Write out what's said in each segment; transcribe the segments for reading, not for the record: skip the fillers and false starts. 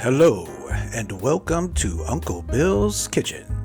Hello, and welcome to Uncle Bill's Kitchen.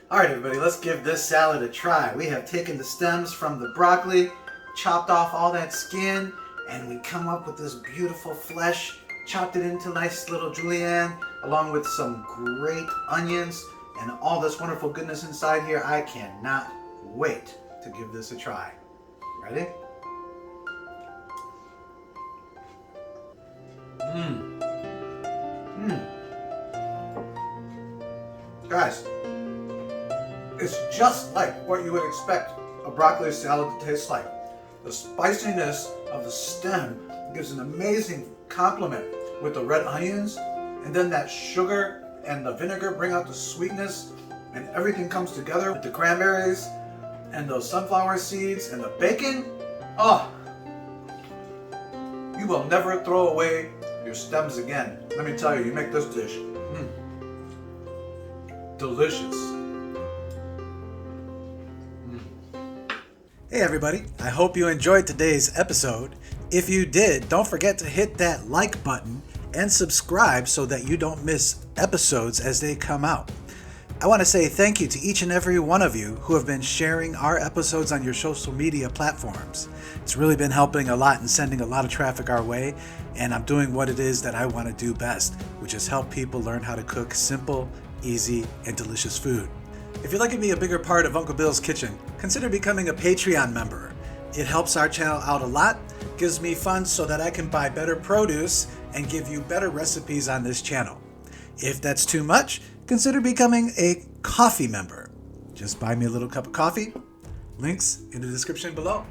All right, everybody, let's give this salad a try. We have taken the stems from the broccoli, chopped off all that skin, and we come up with this beautiful flesh, chopped it into nice little julienne, along with some great onions and all this wonderful goodness inside here. I cannot wait to give this a try. Ready? Guys, it's just like what you would expect a broccoli salad to taste like. The spiciness of the stem gives an amazing complement with the red onions, and then that sugar and the vinegar bring out the sweetness, and everything comes together with the cranberries and those sunflower seeds and the bacon. Oh, you will never throw away your stems again. Let me tell you, you make this dish. Delicious. Hey everybody, I hope you enjoyed today's episode. If you did, don't forget to hit that like button and subscribe so that you don't miss episodes as they come out. I want to say thank you to each and every one of you who have been sharing our episodes on your social media platforms. It's really been helping a lot and sending a lot of traffic our way, and I'm doing what it is that I want to do best, which is help people learn how to cook simple, easy, and delicious food. If you'd like to be a bigger part of Uncle Bill's Kitchen, consider becoming a Patreon member. It helps our channel out a lot, gives me funds so that I can buy better produce and give you better recipes on this channel. If that's too much, consider becoming a coffee member. Just buy me a little cup of coffee. Links in the description below.